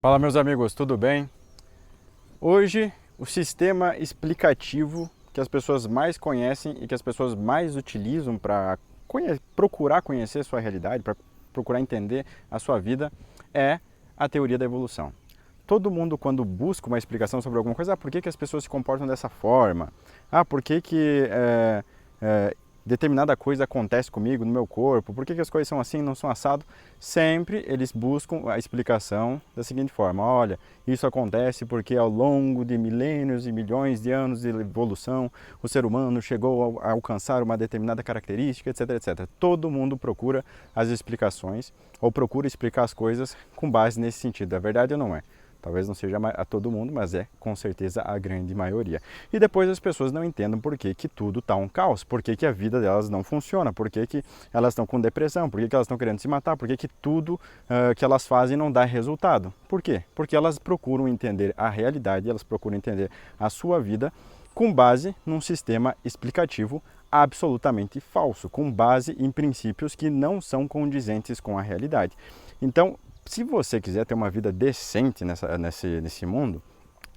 Fala, meus amigos, tudo bem? Hoje, o sistema explicativo que as pessoas mais conhecem e que as pessoas mais utilizam para procurar conhecer sua realidade, para procurar entender a sua vida, é a teoria da evolução. Todo mundo, quando busca uma explicação sobre alguma coisa, por que as pessoas se comportam dessa forma? Por que determinada coisa acontece comigo, no meu corpo? Por que as coisas são assim e não são assado? Sempre eles buscam a explicação da seguinte forma: olha, isso acontece porque ao longo de milênios e milhões de anos de evolução, o ser humano chegou a alcançar uma determinada característica, etc, etc. Todo mundo procura as explicações ou procura explicar as coisas com base nesse sentido. É verdade ou não é? Talvez não seja a todo mundo, mas é com certeza a grande maioria. E depois as pessoas não entendem por que tudo está um caos, por que a vida delas não funciona, por que elas estão com depressão, por que elas estão querendo se matar, por que tudo que elas fazem não dá resultado. Por quê? Porque elas procuram entender a realidade, elas procuram entender a sua vida com base num sistema explicativo absolutamente falso, com base em princípios que não são condizentes com a realidade. Então, se você quiser ter uma vida decente nesse mundo,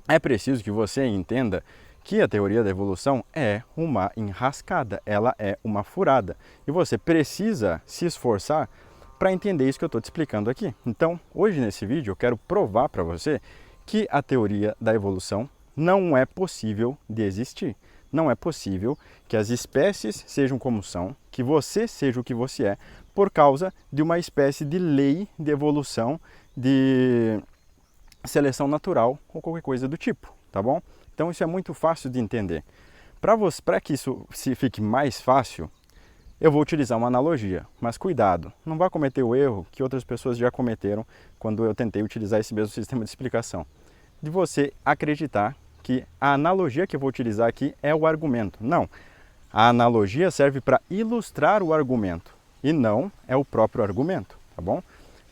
é preciso que você entenda que a teoria da evolução é uma enrascada, ela é uma furada. E você precisa se esforçar para entender isso que eu estou te explicando aqui. Então, hoje nesse vídeo eu quero provar para você que a teoria da evolução não é possível de existir. Não é possível que as espécies sejam como são, que você seja o que você é, por causa de uma espécie de lei de evolução, de seleção natural ou qualquer coisa do tipo, tá bom? Então isso é muito fácil de entender. Para que isso fique mais fácil, eu vou utilizar uma analogia, mas cuidado, não vá cometer o erro que outras pessoas já cometeram quando eu tentei utilizar esse mesmo sistema de explicação, de você acreditar que a analogia que eu vou utilizar aqui é o argumento. Não, a analogia serve para ilustrar o argumento e não é o próprio argumento, tá bom?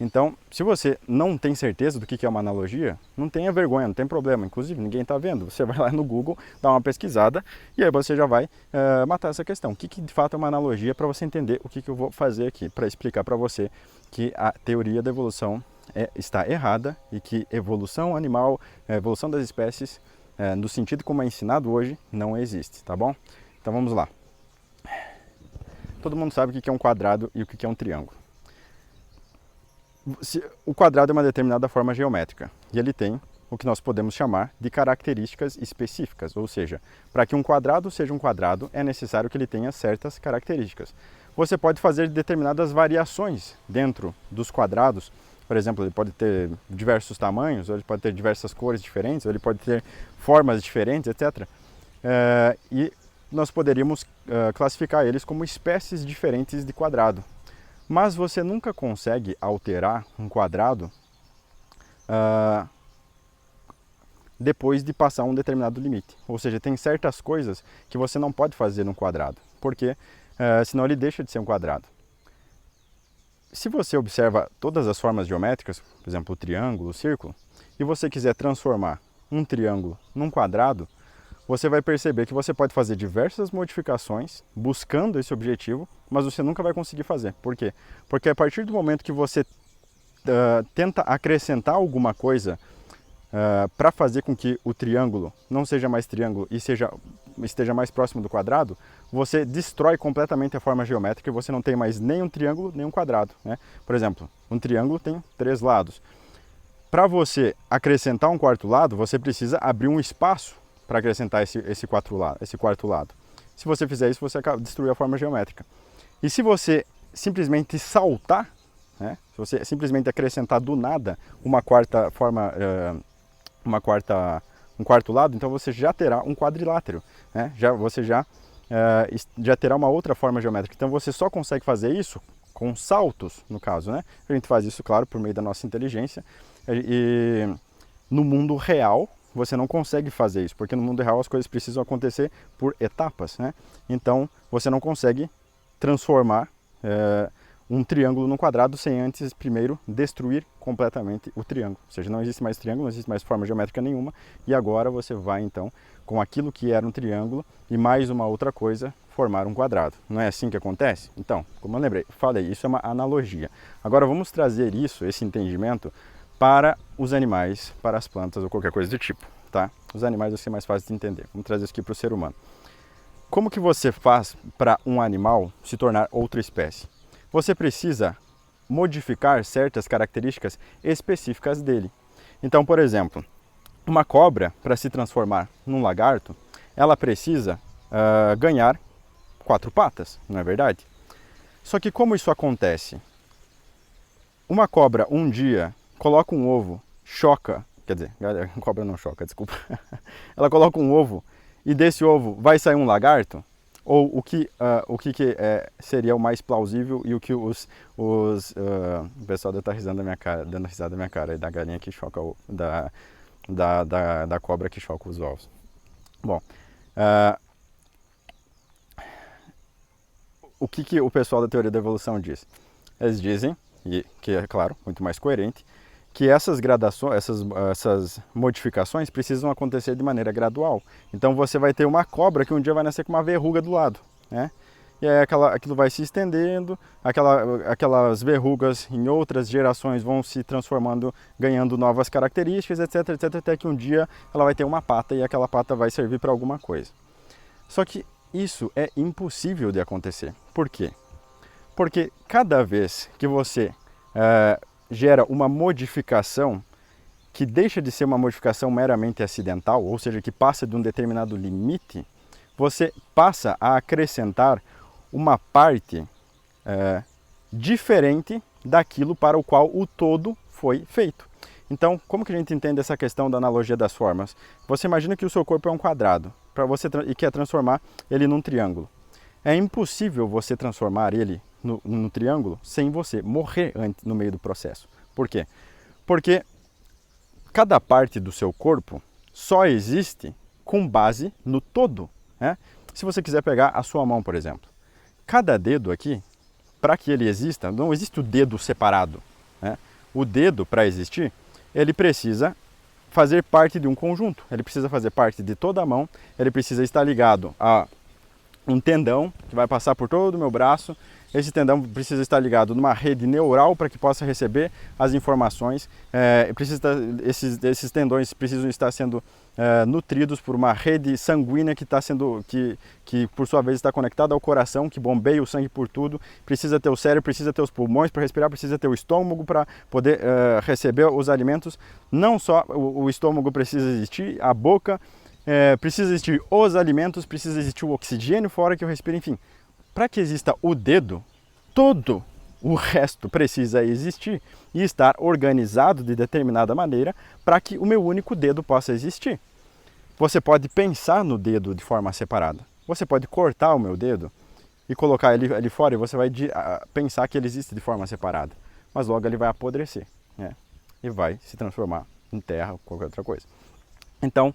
Então, se você não tem certeza do que é uma analogia, não tenha vergonha, não tem problema. Inclusive, ninguém está vendo. Você vai lá no Google, dá uma pesquisada e aí você já vai matar essa questão. O que de fato é uma analogia, para você entender o que eu vou fazer aqui, para explicar para você que a teoria da evolução está errada e que evolução animal, evolução das espécies, no sentido como é ensinado hoje, não existe, tá bom? Então vamos lá. Todo mundo sabe o que é um quadrado e o que é um triângulo. O quadrado é uma determinada forma geométrica e ele tem o que nós podemos chamar de características específicas, ou seja, para que um quadrado seja um quadrado é necessário que ele tenha certas características. Você pode fazer determinadas variações dentro dos quadrados, por exemplo, ele pode ter diversos tamanhos, ou ele pode ter diversas cores diferentes, ou ele pode ter formas diferentes, etc. E nós poderíamos classificar eles como espécies diferentes de quadrado. Mas você nunca consegue alterar um quadrado depois de passar um determinado limite. Ou seja, tem certas coisas que você não pode fazer num quadrado, porque senão ele deixa de ser um quadrado. Se você observa todas as formas geométricas, por exemplo, o triângulo, o círculo, e você quiser transformar um triângulo num quadrado, você vai perceber que você pode fazer diversas modificações buscando esse objetivo, mas você nunca vai conseguir fazer. Por quê? Porque a partir do momento que você tenta acrescentar alguma coisa para fazer com que o triângulo não seja mais triângulo e esteja mais próximo do quadrado, você destrói completamente a forma geométrica e você não tem mais nem um triângulo nem um quadrado, né? Por exemplo, um triângulo tem 3 lados. Para você acrescentar um quarto lado, você precisa abrir um espaço para acrescentar esse quarto lado. Se você fizer isso, você destrui a forma geométrica. E se você simplesmente saltar, né, se você simplesmente acrescentar do nada uma quarta forma, um quarto lado, então você já terá um quadrilátero, né? Você já terá uma outra forma geométrica. Então você só consegue fazer isso com saltos, no caso, né? A gente faz isso, claro, por meio da nossa inteligência. E no mundo real, você não consegue fazer isso, porque no mundo real as coisas precisam acontecer por etapas, né? Então, você não consegue transformar um triângulo num quadrado sem antes, primeiro, destruir completamente o triângulo. Ou seja, não existe mais triângulo, não existe mais forma geométrica nenhuma, e agora você vai, então, com aquilo que era um triângulo e mais uma outra coisa, formar um quadrado. Não é assim que acontece? Então, como eu falei, isso é uma analogia. Agora, vamos trazer esse entendimento, para os animais, para as plantas ou qualquer coisa do tipo, tá? Os animais vai ser mais fácil de entender. Vamos trazer isso aqui para o ser humano. Como que você faz para um animal se tornar outra espécie? Você precisa modificar certas características específicas dele. Então, por exemplo, uma cobra, para se transformar num lagarto, ela precisa ganhar 4 patas, não é verdade? Só que como isso acontece? Uma cobra um dia coloca um ovo, choca, quer dizer, a cobra não choca, desculpa. Ela coloca um ovo e desse ovo vai sair um lagarto? Ou o que seria o mais plausível e o que o pessoal deve estar risando da minha cara, dando risada da minha cara, da galinha que choca, da cobra que choca os ovos. Bom, o que o pessoal da teoria da evolução diz? Eles dizem, e que é claro, muito mais coerente, que essas gradações, essas modificações precisam acontecer de maneira gradual. Então você vai ter uma cobra que um dia vai nascer com uma verruga do lado, né? E aí aquilo vai se estendendo, aquelas verrugas em outras gerações vão se transformando, ganhando novas características, etc, etc, até que um dia ela vai ter uma pata e aquela pata vai servir para alguma coisa. Só que isso é impossível de acontecer. Por quê? Porque cada vez que você gera uma modificação que deixa de ser uma modificação meramente acidental, ou seja, que passa de um determinado limite, você passa a acrescentar uma parte diferente daquilo para o qual o todo foi feito. Então, como que a gente entende essa questão da analogia das formas? Você imagina que o seu corpo é um quadrado e quer transformar ele num triângulo. É impossível você transformar ele no triângulo sem você morrer no meio do processo. Por quê? Porque cada parte do seu corpo só existe com base no todo, né? Se você quiser pegar a sua mão, por exemplo, cada dedo aqui, para que ele exista, não existe o dedo separado, né? O dedo, para existir, ele precisa fazer parte de um conjunto, ele precisa fazer parte de toda a mão, ele precisa estar ligado a um tendão que vai passar por todo o meu braço. Esse tendão precisa estar ligado numa rede neural para que possa receber as informações. Esses tendões precisam estar sendo nutridos por uma rede sanguínea que por sua vez está conectada ao coração, que bombeia o sangue por tudo. Precisa ter o cérebro, precisa ter os pulmões para respirar, precisa ter o estômago para poder receber os alimentos. Não só o estômago precisa existir, a boca, precisa existir os alimentos, precisa existir o oxigênio fora que eu respiro, enfim. Para que exista o dedo, todo o resto precisa existir e estar organizado de determinada maneira para que o meu único dedo possa existir. Você pode pensar no dedo de forma separada. Você pode cortar o meu dedo e colocar ele ali fora e você vai pensar que ele existe de forma separada. Mas logo ele vai apodrecer, né? E vai se transformar em terra ou qualquer outra coisa. Então,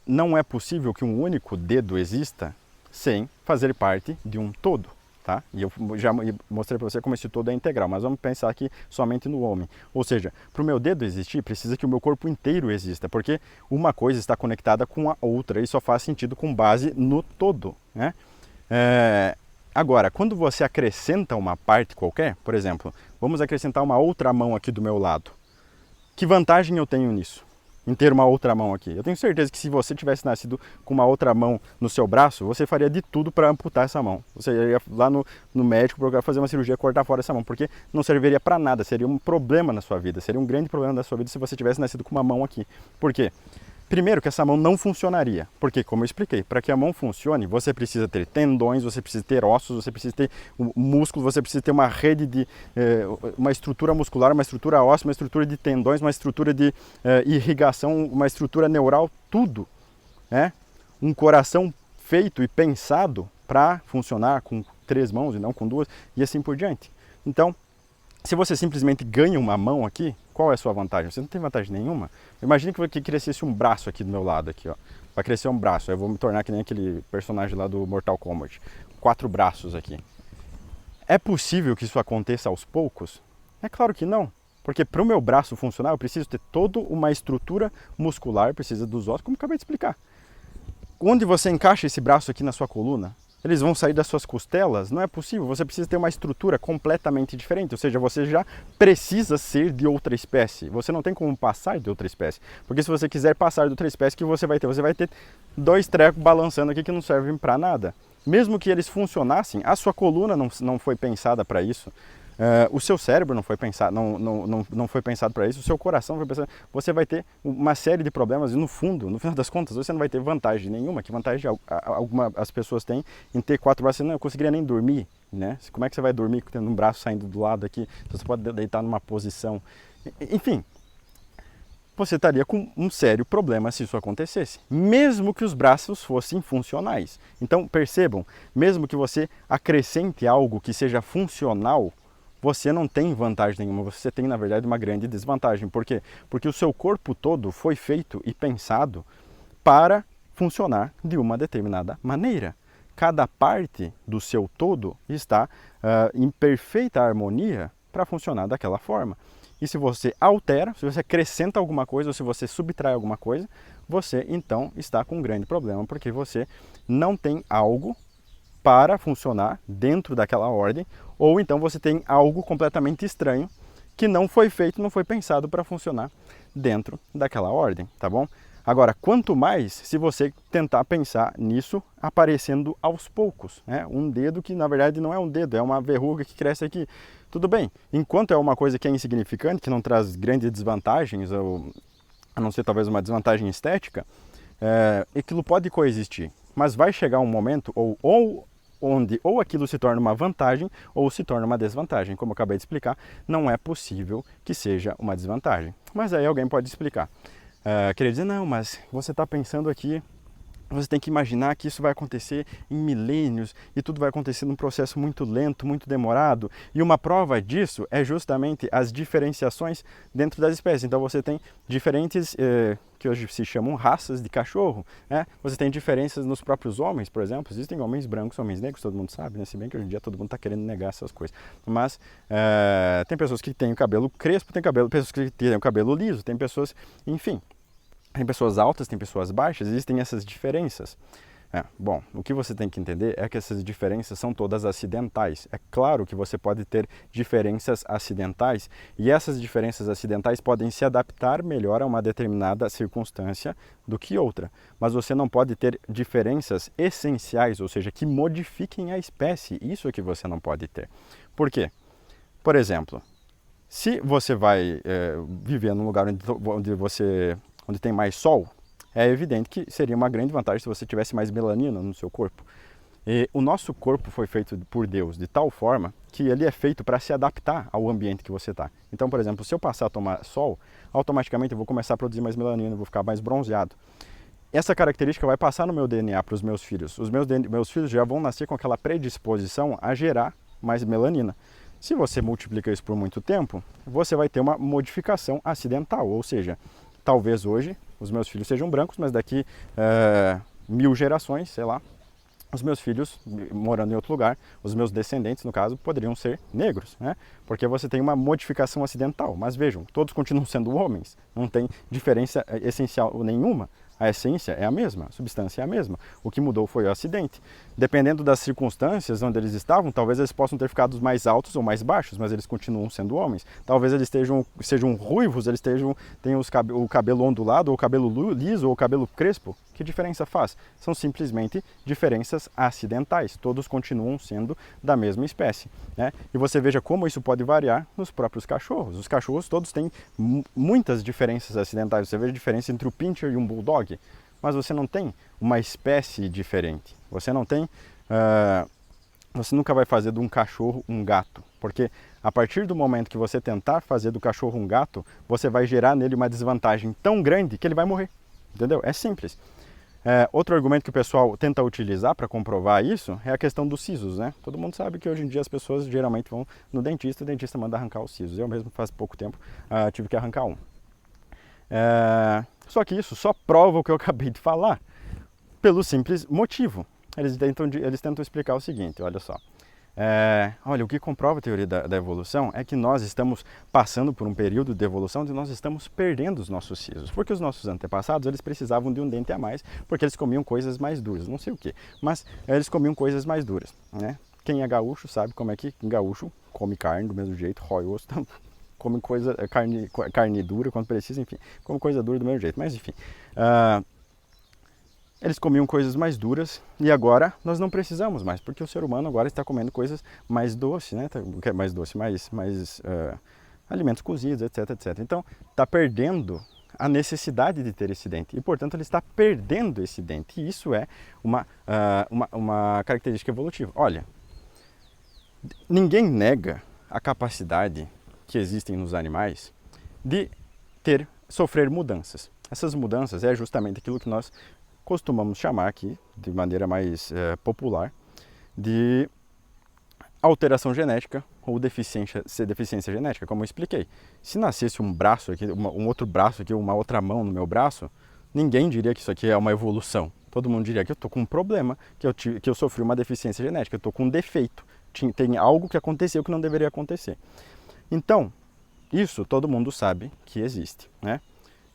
não é possível que um único dedo exista sem fazer parte de um todo, tá? E eu já mostrei para você como esse todo é integral, mas vamos pensar aqui somente no homem. Ou seja, para o meu dedo existir, precisa que o meu corpo inteiro exista, porque uma coisa está conectada com a outra e só faz sentido com base no todo, né? Agora, quando você acrescenta uma parte qualquer, por exemplo, vamos acrescentar uma outra mão aqui do meu lado. Que vantagem eu tenho nisso? Em ter uma outra mão aqui. Eu tenho certeza que se você tivesse nascido com uma outra mão no seu braço, você faria de tudo para amputar essa mão. Você ia lá no médico procurar fazer uma cirurgia, cortar fora essa mão, porque não serviria para nada, seria um problema na sua vida, seria um grande problema da sua vida se você tivesse nascido com uma mão aqui. Por quê? Primeiro que essa mão não funcionaria, porque como eu expliquei, para que a mão funcione, você precisa ter tendões, você precisa ter ossos, você precisa ter músculo, você precisa ter uma rede de, uma estrutura muscular, uma estrutura óssea, uma estrutura de tendões, uma estrutura de irrigação, uma estrutura neural, tudo, né? Um coração feito e pensado para funcionar com 3 mãos e não com 2 e assim por diante. Então, se você simplesmente ganha uma mão aqui, qual é a sua vantagem? Você não tem vantagem nenhuma. Imagine que crescesse um braço aqui do meu lado, aqui, ó. Vai crescer um braço, eu vou me tornar que nem aquele personagem lá do Mortal Kombat. 4 braços aqui. É possível que isso aconteça aos poucos? É claro que não. Porque para o meu braço funcionar, eu preciso ter toda uma estrutura muscular, precisa dos ossos, como eu acabei de explicar. Onde você encaixa esse braço aqui na sua coluna? eles vão sair das suas costelas? Não é possível, você precisa ter uma estrutura completamente diferente, ou seja, você já precisa ser de outra espécie, você não tem como passar de outra espécie, porque se você quiser passar de outra espécie, o que você vai ter? Você vai ter dois trecos balançando aqui que não servem para nada. Mesmo que eles funcionassem, a sua coluna não foi pensada para isso. O seu cérebro não foi pensado, não foi pensado para isso, o seu coração foi pensado. Você vai ter uma série de problemas e no final das contas, você não vai ter vantagem nenhuma. Que vantagem alguma as pessoas têm em ter 4 braços? Não, eu conseguiria nem dormir, né? Como é que você vai dormir tendo um braço saindo do lado aqui? Você pode deitar numa posição. Enfim, você estaria com um sério problema se isso acontecesse, mesmo que os braços fossem funcionais. Então, percebam, mesmo que você acrescente algo que seja funcional, você não tem vantagem nenhuma, você tem, na verdade, uma grande desvantagem. Por quê? Porque o seu corpo todo foi feito e pensado para funcionar de uma determinada maneira. Cada parte do seu todo está em perfeita harmonia para funcionar daquela forma. E se você altera, se você acrescenta alguma coisa, ou se você subtrai alguma coisa, você então está com um grande problema, porque você não tem algo para funcionar dentro daquela ordem, ou então você tem algo completamente estranho que não foi feito, não foi pensado para funcionar dentro daquela ordem, tá bom? Agora, quanto mais se você tentar pensar nisso aparecendo aos poucos, né? Um dedo que na verdade não é um dedo, é uma verruga que cresce aqui. Tudo bem, enquanto é uma coisa que é insignificante, que não traz grandes desvantagens, ou a não ser talvez uma desvantagem estética, aquilo pode coexistir. Mas vai chegar um momento onde ou aquilo se torna uma vantagem ou se torna uma desvantagem. Como eu acabei de explicar, não é possível que seja uma desvantagem. Mas aí alguém pode explicar. Queria dizer, não, mas você está pensando aqui, você tem que imaginar que isso vai acontecer em milênios e tudo vai acontecer num processo muito lento, muito demorado. E uma prova disso é justamente as diferenciações dentro das espécies. Então você tem diferentes, que hoje se chamam raças de cachorro, né? Você tem diferenças nos próprios homens, por exemplo. Existem homens brancos, homens negros, todo mundo sabe, né? Se bem que hoje em dia todo mundo está querendo negar essas coisas. Mas tem pessoas que têm o cabelo crespo, pessoas que têm o cabelo liso, tem pessoas, enfim. Tem pessoas altas, tem pessoas baixas, existem essas diferenças. Bom, o que você tem que entender é que essas diferenças são todas acidentais. É claro que você pode ter diferenças acidentais e essas diferenças acidentais podem se adaptar melhor a uma determinada circunstância do que outra. Mas você não pode ter diferenças essenciais, ou seja, que modifiquem a espécie. Isso é que você não pode ter. Por quê? Por exemplo, se você vai viver num lugar onde tem mais sol, é evidente que seria uma grande vantagem se você tivesse mais melanina no seu corpo. E o nosso corpo foi feito por Deus de tal forma que ele é feito para se adaptar ao ambiente que você está. Então, por exemplo, se eu passar a tomar sol, automaticamente eu vou começar a produzir mais melanina, eu vou ficar mais bronzeado. Essa característica vai passar no meu DNA para os meus filhos. Os meus filhos já vão nascer com aquela predisposição a gerar mais melanina. Se você multiplica isso por muito tempo, você vai ter uma modificação acidental, ou seja, talvez hoje os meus filhos sejam brancos, mas daqui 1000 gerações, sei lá, os meus filhos, morando em outro lugar, os meus descendentes, no caso, poderiam ser negros, né? Porque você tem uma modificação acidental. Mas vejam, todos continuam sendo homens, não tem diferença essencial nenhuma. A essência é a mesma, a substância é a mesma. O que mudou foi o acidente. Dependendo das circunstâncias onde eles estavam, talvez eles possam ter ficado mais altos ou mais baixos, mas eles continuam sendo homens. Talvez eles sejam ruivos, tenham o cabelo ondulado, ou o cabelo liso, ou o cabelo crespo. Que diferença faz? São simplesmente diferenças acidentais. Todos continuam sendo da mesma espécie, né? E você veja como isso pode variar nos próprios cachorros. Os cachorros todos têm muitas diferenças acidentais. Você vê a diferença entre o Pinscher e um Bulldog, mas você não tem uma espécie diferente. Você não tem... você nunca vai fazer de um cachorro um gato, porque a partir do momento que você tentar fazer do cachorro um gato, você vai gerar nele uma desvantagem tão grande que ele vai morrer. Entendeu? É simples. Outro argumento que o pessoal tenta utilizar para comprovar isso é a questão dos sisos, né? Todo mundo sabe que hoje em dia as pessoas geralmente vão no dentista e o dentista manda arrancar os sisos. Eu mesmo faz pouco tempo tive que arrancar um. Só que isso só prova o que eu acabei de falar, pelo simples motivo. Eles tentam explicar o seguinte, olha só. Olha, o que comprova a teoria da evolução é que nós estamos passando por um período de evolução onde nós estamos perdendo os nossos sisos, porque os nossos antepassados eles precisavam de um dente a mais, porque eles comiam coisas mais duras, não sei o que, mas eles comiam coisas mais duras, né? Quem é gaúcho sabe como é que gaúcho come carne do mesmo jeito, rói osso, come carne dura quando precisa, enfim, come coisa dura do mesmo jeito, mas enfim. Eles comiam coisas mais duras e agora nós não precisamos mais, porque o ser humano agora está comendo coisas mais doces, né? Mais doce, mais alimentos cozidos, etc, etc. Então, está perdendo a necessidade de ter esse dente e, portanto, ele está perdendo esse dente. E isso é uma característica evolutiva. Olha, ninguém nega a capacidade que existem nos animais de sofrer mudanças. Essas mudanças é justamente aquilo que nós costumamos chamar aqui, de maneira mais popular, de alteração genética ou deficiência genética, como eu expliquei. Se nascesse um braço aqui, um outro braço aqui, uma outra mão no meu braço, ninguém diria que isso aqui é uma evolução. Todo mundo diria que eu estou com um problema, que eu sofri uma deficiência genética, eu estou com um defeito, tem algo que aconteceu que não deveria acontecer. Então, isso todo mundo sabe que existe, né?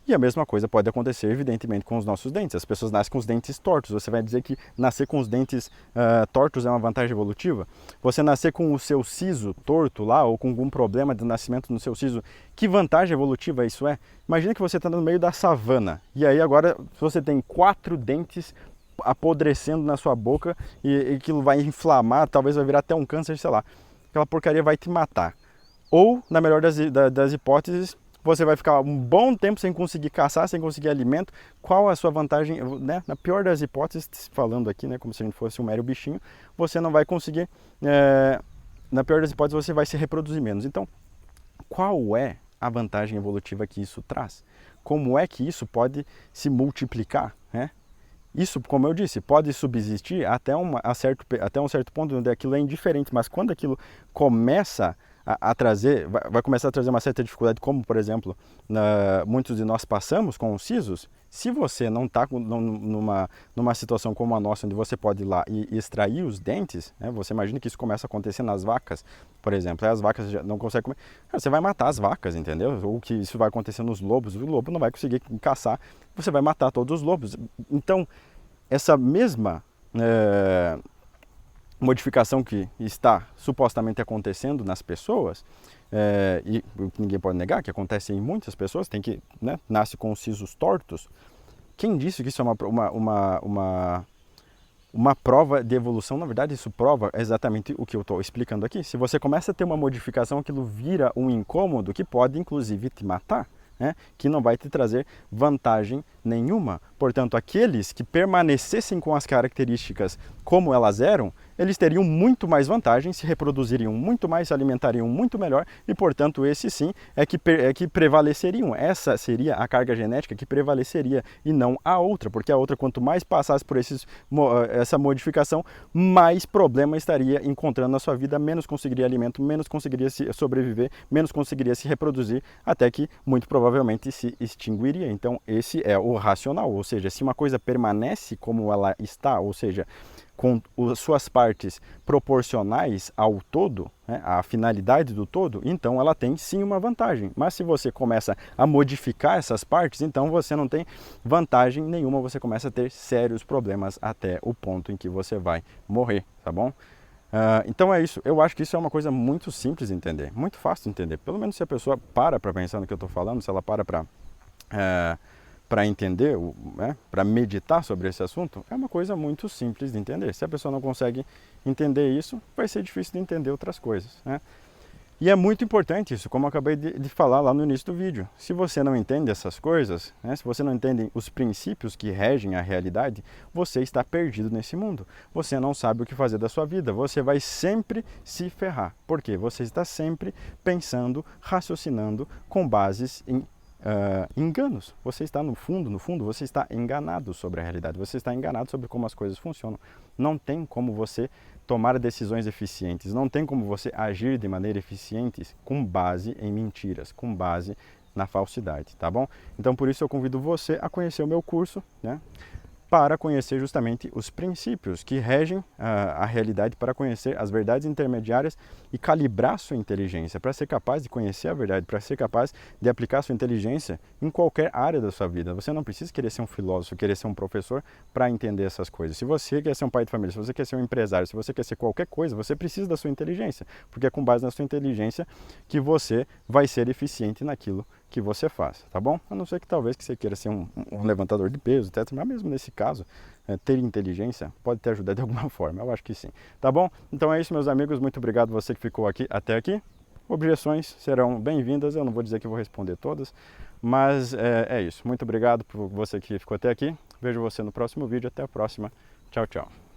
E a mesma coisa pode acontecer, evidentemente, com os nossos dentes. As pessoas nascem com os dentes tortos. Você vai dizer que nascer com os dentes tortos é uma vantagem evolutiva? Você nascer com o seu siso torto lá, ou com algum problema de nascimento no seu siso, que vantagem evolutiva isso é? Imagina que você está no meio da savana, e aí agora você tem 4 dentes apodrecendo na sua boca, e aquilo vai inflamar, talvez vai virar até um câncer, sei lá. Aquela porcaria vai te matar. Ou, na melhor das hipóteses, você vai ficar um bom tempo sem conseguir caçar, sem conseguir alimento. Qual a sua vantagem, né? Na pior das hipóteses, falando aqui, né, como se a gente fosse um mero bichinho, você não vai conseguir, na pior das hipóteses, você vai se reproduzir menos. Então, qual é a vantagem evolutiva que isso traz? Como é que isso pode se multiplicar, né? Isso, como eu disse, pode subsistir até um certo ponto onde aquilo é indiferente, mas quando aquilo começa a trazer, vai começar a trazer uma certa dificuldade, como, por exemplo, muitos de nós passamos com os sisos. Se você não está numa situação como a nossa, onde você pode ir lá e extrair os dentes, né, você imagina que isso começa a acontecer nas vacas, por exemplo, as vacas já não conseguem comer, você vai matar as vacas, entendeu? Ou que isso vai acontecer nos lobos, o lobo não vai conseguir caçar, você vai matar todos os lobos. Então, essa mesma modificação que está supostamente acontecendo nas pessoas, e o que ninguém pode negar, que acontece em muitas pessoas, né, nasce com os sisos tortos. Quem disse que isso é uma prova de evolução? Na verdade, isso prova exatamente o que eu estou explicando aqui. Se você começa a ter uma modificação, aquilo vira um incômodo que pode, inclusive, te matar, né? Que não vai te trazer vantagem nenhuma. Portanto, aqueles que permanecessem com as características como elas eram, eles teriam muito mais vantagem, se reproduziriam muito mais, se alimentariam muito melhor e, portanto, esses sim é que prevaleceriam. Essa seria a carga genética que prevaleceria e não a outra, porque a outra, quanto mais passasse por essa modificação, mais problema estaria encontrando na sua vida, menos conseguiria alimento, menos conseguiria sobreviver, menos conseguiria se reproduzir, até que muito provavelmente se extinguiria. Então, esse é o racional, ou seja, se uma coisa permanece como ela está, ou seja, com suas partes proporcionais ao todo, né, à finalidade do todo, então ela tem sim uma vantagem. Mas se você começa a modificar essas partes, então você não tem vantagem nenhuma, você começa a ter sérios problemas até o ponto em que você vai morrer, tá bom? Então é isso, eu acho que isso é uma coisa muito simples de entender, muito fácil de entender. Pelo menos se a pessoa para pensar no que eu estou falando, se ela para entender, né, para meditar sobre esse assunto, é uma coisa muito simples de entender. Se a pessoa não consegue entender isso, vai ser difícil de entender outras coisas, né? E é muito importante isso, como eu acabei de falar lá no início do vídeo. Se você não entende essas coisas, né, se você não entende os princípios que regem a realidade, você está perdido nesse mundo. Você não sabe o que fazer da sua vida. Você vai sempre se ferrar. Por quê? Você está sempre pensando, raciocinando com bases em enganos. Você está no fundo, você está enganado sobre a realidade. Você está enganado sobre como as coisas funcionam. Não tem como você tomar decisões eficientes, não tem como você agir de maneira eficiente com base em mentiras, com base na falsidade, tá bom? Então por isso eu convido você a conhecer o meu curso, né? para conhecer justamente os princípios que regem a realidade, para conhecer as verdades intermediárias e calibrar sua inteligência, para ser capaz de conhecer a verdade, para ser capaz de aplicar sua inteligência em qualquer área da sua vida. Você não precisa querer ser um filósofo, querer ser um professor para entender essas coisas. Se você quer ser um pai de família, se você quer ser um empresário, se você quer ser qualquer coisa, você precisa da sua inteligência, porque é com base na sua inteligência que você vai ser eficiente naquilo que você faz, tá bom? A não ser que talvez que você queira ser um levantador de peso, etc. Mas mesmo nesse caso, ter inteligência pode te ajudar de alguma forma, eu acho que sim, tá bom? Então é isso, meus amigos, muito obrigado você que ficou aqui até aqui. Objeções serão bem-vindas, eu não vou dizer que eu vou responder todas, mas é isso. Muito obrigado por você que ficou até aqui, vejo você no próximo vídeo, até a próxima, tchau, tchau.